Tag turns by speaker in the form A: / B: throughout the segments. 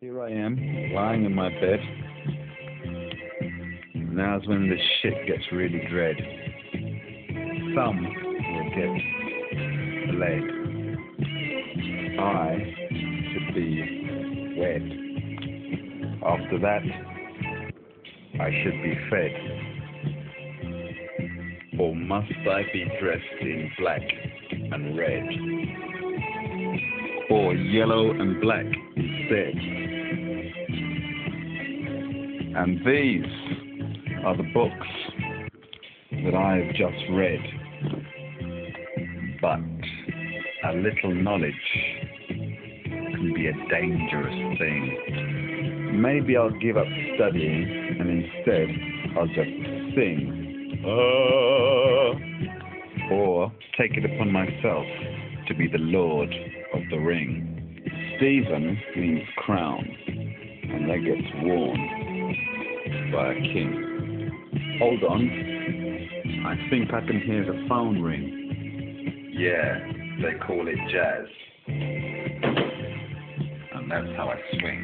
A: Here I am, lying in my bed. Now's when the shit gets really dread. Some will get bled. I should be wed. After that, I should be fed. Or must I be dressed in black and red? Or yellow and black instead? And these are the books that I've just read. But a little knowledge can be a dangerous thing. Maybe I'll give up studying and instead I'll just sing. Or take it upon myself to be the Lord of the Ring. Stephen means crown, and that gets worn by a king. Hold on, I think I can hear the phone ring. Yeah, they call it jazz. And that's how I swing.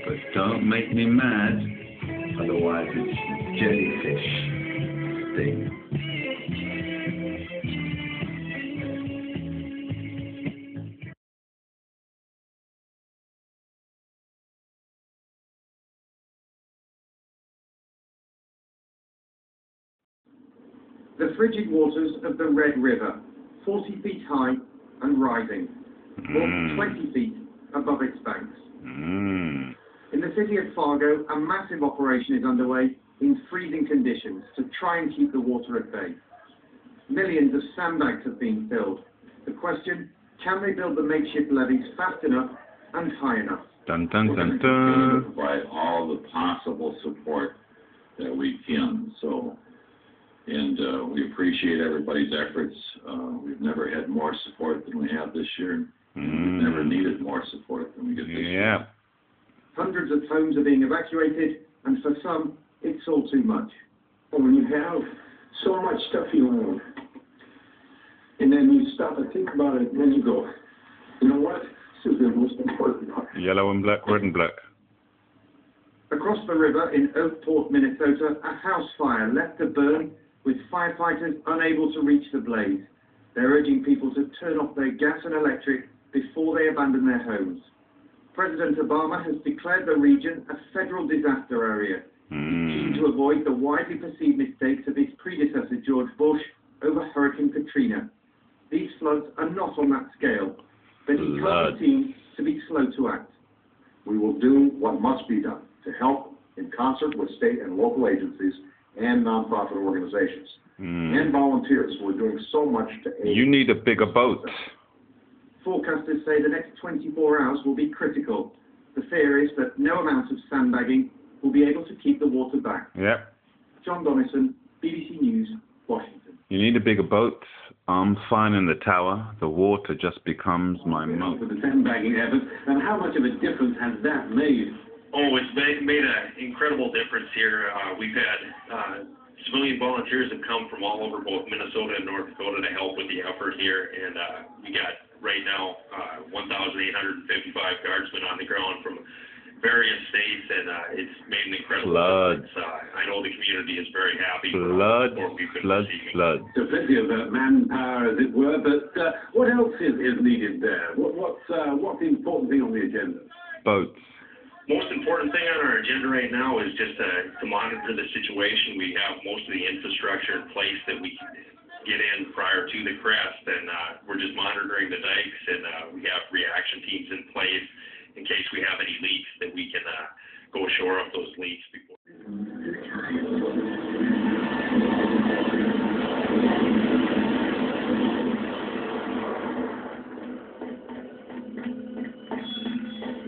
A: But don't make me mad, otherwise it's jellyfish sting.
B: The frigid waters of the Red River, 40 feet high and rising, more than 20 feet above its banks. In the city of Fargo, a massive operation is underway in freezing conditions to try and keep the water at bay. Millions of sandbags have been filled. The question, can they build the makeshift levees fast enough and high enough?
C: Dun, dun, dun, dun. To provide all the possible support that we can. And we appreciate everybody's efforts. We've never had more support than we have this year. And we've never needed more support than we get this year.
B: Hundreds of homes are being evacuated, and for some, it's all too much.
D: When you have so much stuff you own, and then you stop and think about it, and then you go, you know what? This is the most important part.
C: Yellow and black, red and black.
B: Across the river in Oakport, Minnesota, a house fire left to burn with firefighters unable to reach the blaze. They're urging people to turn off their gas and electric before they abandon their homes. President Obama has declared the region a federal disaster area. He's keen to avoid the widely perceived mistakes of his predecessor, George Bush, over Hurricane Katrina. These floods are not on that scale, but he calls the team to be slow to act.
E: We will do what must be done to help in concert with state and local agencies and nonprofit organizations and volunteers who are doing so much to aid.
C: You need a bigger boat.
B: Forecasters say the next 24 hours will be critical. The fear is that no amount of sandbagging will be able to keep the water back.
C: Yep.
B: John Donison, BBC News, Washington.
C: You need a bigger boat. I'm fine in the tower. The water just becomes my moat.
D: For the sandbagging efforts, and how much of a difference has that made?
F: Oh, it's made an incredible difference here. We've had civilian volunteers have come from all over both Minnesota and North Dakota to help with the effort here, and we got right now 1,855 guardsmen on the ground from various states, and it's made an incredible difference. I know the community is very happy for the support we've been receiving.
D: So plenty of manpower, as it were, but what else is needed there? What's the important thing on the agenda?
C: Boats.
F: Most important thing on our agenda right now is just to monitor the situation. We have most of the infrastructure in place that we can get in prior to the crest, and we're just monitoring the dikes, and we have reaction teams in place in case we have any leaks that we can go shore up those leaks before.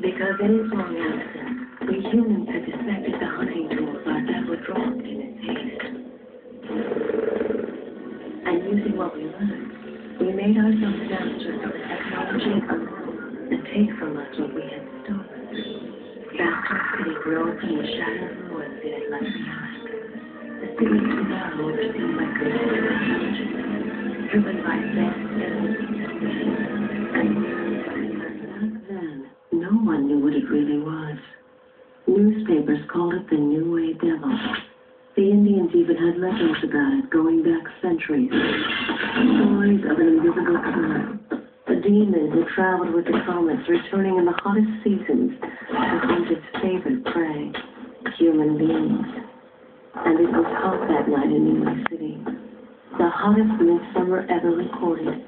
G: Because in its long absence, we humans had suspected the hunting tools our dad would drop in its haste. And using what we learned, we made ourselves masters of the technology unknown and take from us what we had stolen. Faster city grow from the shadow of the woods it had left behind. The city tomorrow would seem like a technology, driven by fast and back then, no one knew what it really was. Newspapers called it the New Way Devil. The Indians even had legends about it going back centuries. Stories of an invisible killer, a demon who traveled with the comets, returning in the hottest seasons to hunt its favorite prey, human beings. And it was hot that night in New York City, the hottest midsummer ever recorded,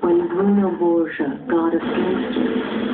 G: when Bruno Borgia, god of gangsters,